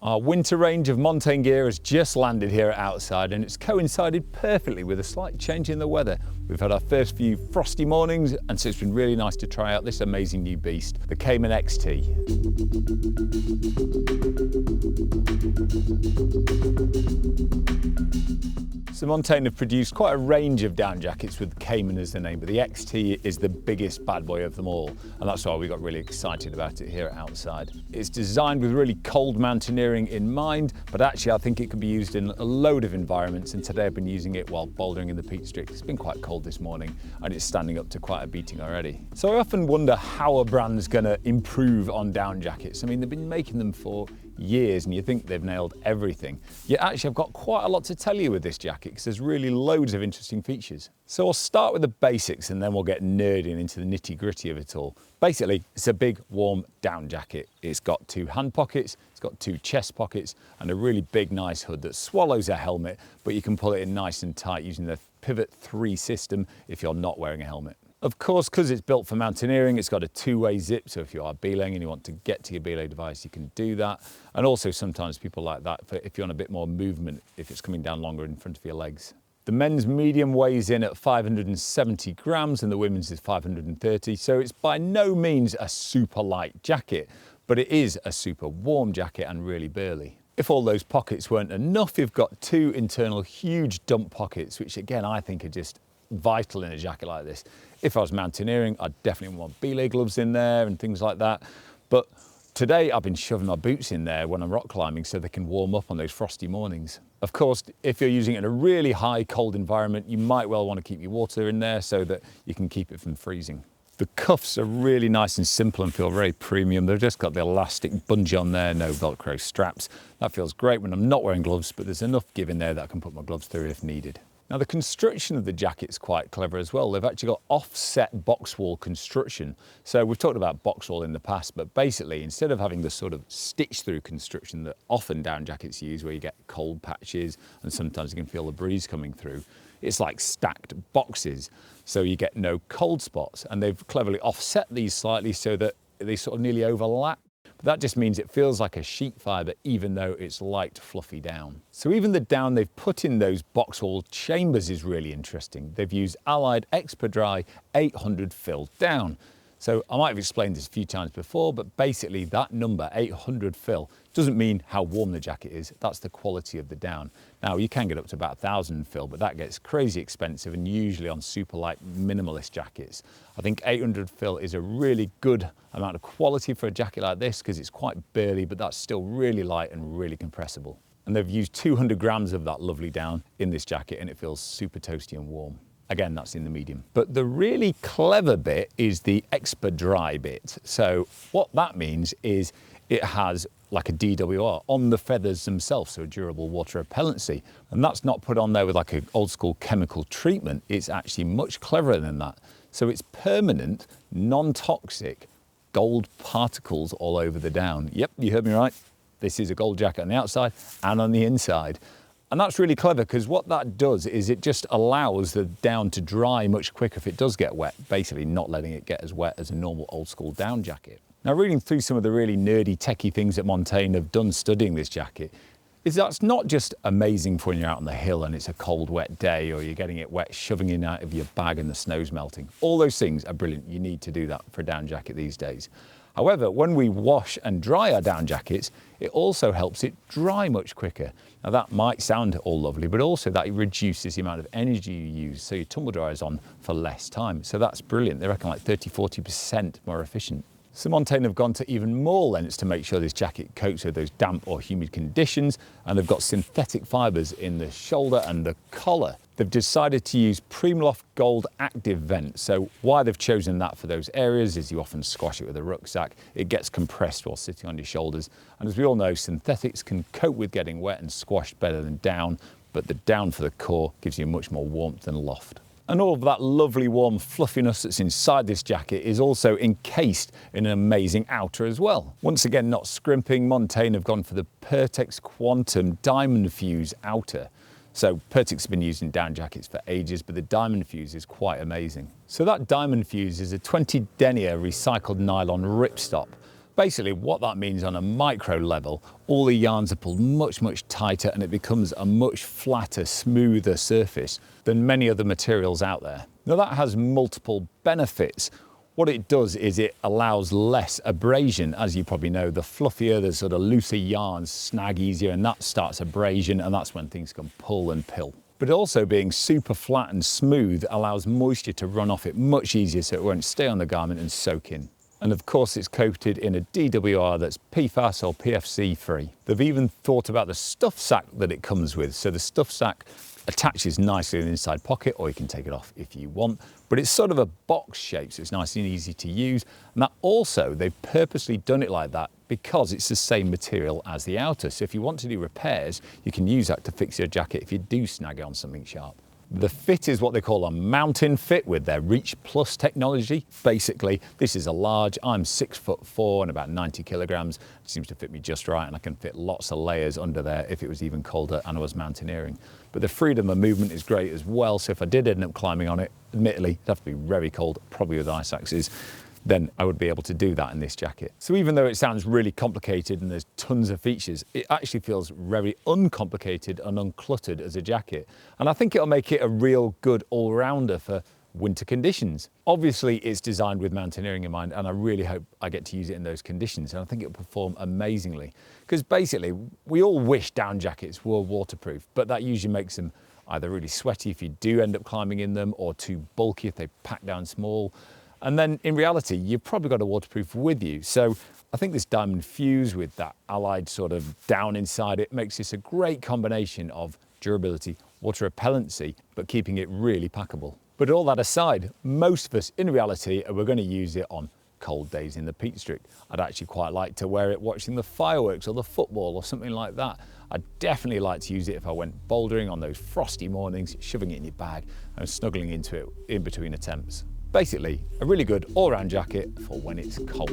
Our winter range of Montane gear has just landed here at Outside, and it's coincided perfectly with a slight change in the weather. We've had our first few frosty mornings, and so it's been really nice to try out this amazing new beast, the Kamen XT. So Montane have produced quite a range of down jackets with Kamen as the name, but the XT is the biggest bad boy of them all, and that's why we got really excited about it here at Outside. It's designed with really cold mountaineering in mind, but actually I think it can be used in a load of environments, and today I've been using it while bouldering in the Peak District. It's been quite cold this morning, and it's standing up to quite a beating already. So I often wonder how a brand's going to improve on down jackets. I mean, they've been making them for years and you think they've nailed everything. Yet actually I've got quite a lot to tell you with this jacket because there's really loads of interesting features. So I'll start with the basics and then we'll get nerdy and into the nitty gritty of it all. Basically, it's a big warm down jacket. It's got 2 hand pockets, it's got 2 chest pockets and a really big nice hood that swallows a helmet, but you can pull it in nice and tight using the Pivot 3 system if you're not wearing a helmet. Of course, because it's built for mountaineering, it's got a 2-way zip, so if you are belaying and you want to get to your belay device, you can do that. And also sometimes people like that for if you want a bit more movement, if it's coming down longer in front of your legs. The men's medium weighs in at 570 grams and the women's is 530, so it's by no means a super light jacket, but it is a super warm jacket and really burly. If all those pockets weren't enough, you've got 2 internal huge dump pockets, which again I think are just vital in a jacket like this. If I was mountaineering, I'd definitely want belay gloves in there and things like that. But today I've been shoving my boots in there when I'm rock climbing so they can warm up on those frosty mornings. Of course, if you're using it in a really high cold environment, you might well want to keep your water in there so that you can keep it from freezing. The cuffs are really nice and simple and feel very premium. They've just got the elastic bungee on there, no Velcro straps. That feels great when I'm not wearing gloves, but there's enough give in there that I can put my gloves through if needed. Now the construction of the jacket's quite clever as well. They've actually got offset box wall construction. So we've talked about box wall in the past, but basically instead of having the sort of stitch through construction that often down jackets use where you get cold patches and sometimes you can feel the breeze coming through, it's like stacked boxes. So you get no cold spots, and they've cleverly offset these slightly so that they sort of nearly overlap. That just means it feels like a sheet fibre even though it's light, fluffy down. So even the down they've put in those box wall chambers is really interesting. They've used Allied ExpeDRY 800 fill down. So I might have explained this a few times before, but basically that number, 800 fill, doesn't mean how warm the jacket is, that's the quality of the down. Now you can get up to about 1,000 fill, but that gets crazy expensive and usually on super light minimalist jackets. I think 800 fill is a really good amount of quality for a jacket like this because it's quite burly, but that's still really light and really compressible. And they've used 200 grams of that lovely down in this jacket and it feels super toasty and warm. Again, that's in the medium. But the really clever bit is the ExpeDRY bit. So what that means is it has like a DWR on the feathers themselves, so a durable water repellency. And that's not put on there with like an old school chemical treatment. It's actually much cleverer than that. So it's permanent, non-toxic gold particles all over the down. Yep, you heard me right. This is a gold jacket on the outside and on the inside. And that's really clever because what that does is it just allows the down to dry much quicker if it does get wet, basically not letting it get as wet as a normal old school down jacket. Now reading through some of the really nerdy techie things that Montane have done studying this jacket, is that's not just amazing for when you're out on the hill and it's a cold wet day or you're getting it wet shoving it out of your bag and the snow's melting. All those things are brilliant. You need to do that for a down jacket these days. However, when we wash and dry our down jackets, it also helps it dry much quicker. Now that might sound all lovely, but also that reduces the amount of energy you use, so your tumble dryer is on for less time. So that's brilliant. They reckon like 30–40% more efficient. So Montane have gone to even more lengths to make sure this jacket copes with those damp or humid conditions, and they've got synthetic fibres in the shoulder and the collar. They've decided to use Primaloft Gold Active Vent. So why they've chosen that for those areas is you often squash it with a rucksack. It gets compressed while sitting on your shoulders. And as we all know, synthetics can cope with getting wet and squashed better than down, but the down for the core gives you much more warmth and loft. And all of that lovely warm fluffiness that's inside this jacket is also encased in an amazing outer as well. Once again, not scrimping, Montane have gone for the Pertex Quantum Diamond Fuse outer. So Pertex have been used in down jackets for ages, but the diamond fuse is quite amazing. So that diamond fuse is a 20 denier recycled nylon ripstop. Basically, what that means on a micro level, all the yarns are pulled much, much tighter and it becomes a much flatter, smoother surface than many other materials out there. Now that has multiple benefits. What it does is it allows less abrasion. As you probably know, the fluffier, the sort of looser yarns snag easier, and that starts abrasion, and that's when things can pull and pill. But also being super flat and smooth allows moisture to run off it much easier, so it won't stay on the garment and soak in. And of course it's coated in a DWR that's PFAS or PFC free. They've even thought about the stuff sack that it comes with. So the stuff sack attaches nicely in the inside pocket, or you can take it off if you want, but it's sort of a box shape, so it's nice and easy to use. And that also, they've purposely done it like that because it's the same material as the outer. So if you want to do repairs, you can use that to fix your jacket if you do snag it on something sharp. The fit is what they call a mountain fit with their Reach Plus technology. Basically, this is a large. I'm 6'4" and about 90 kilograms. It seems to fit me just right, and I can fit lots of layers under there if it was even colder and I was mountaineering. But the freedom of movement is great as well. So if I did end up climbing on it, admittedly, it'd have to be very cold, probably with ice axes, then I would be able to do that in this jacket. So even though it sounds really complicated and there's tons of features, it actually feels very uncomplicated and uncluttered as a jacket. And I think it'll make it a real good all-rounder for winter conditions. Obviously, it's designed with mountaineering in mind, and I really hope I get to use it in those conditions, and I think it'll perform amazingly. Because basically, we all wish down jackets were waterproof, but that usually makes them either really sweaty if you do end up climbing in them, or too bulky if they pack down small. And then in reality, you've probably got a waterproof with you. So I think this diamond fuse with that allied sort of down inside it makes this a great combination of durability, water repellency, but keeping it really packable. But all that aside, most of us in reality we're going to use it on cold days in the Peak District. I'd actually quite like to wear it watching the fireworks or the football or something like that. I'd definitely like to use it if I went bouldering on those frosty mornings, shoving it in your bag and snuggling into it in between attempts. Basically, a really good all-round jacket for when it's cold.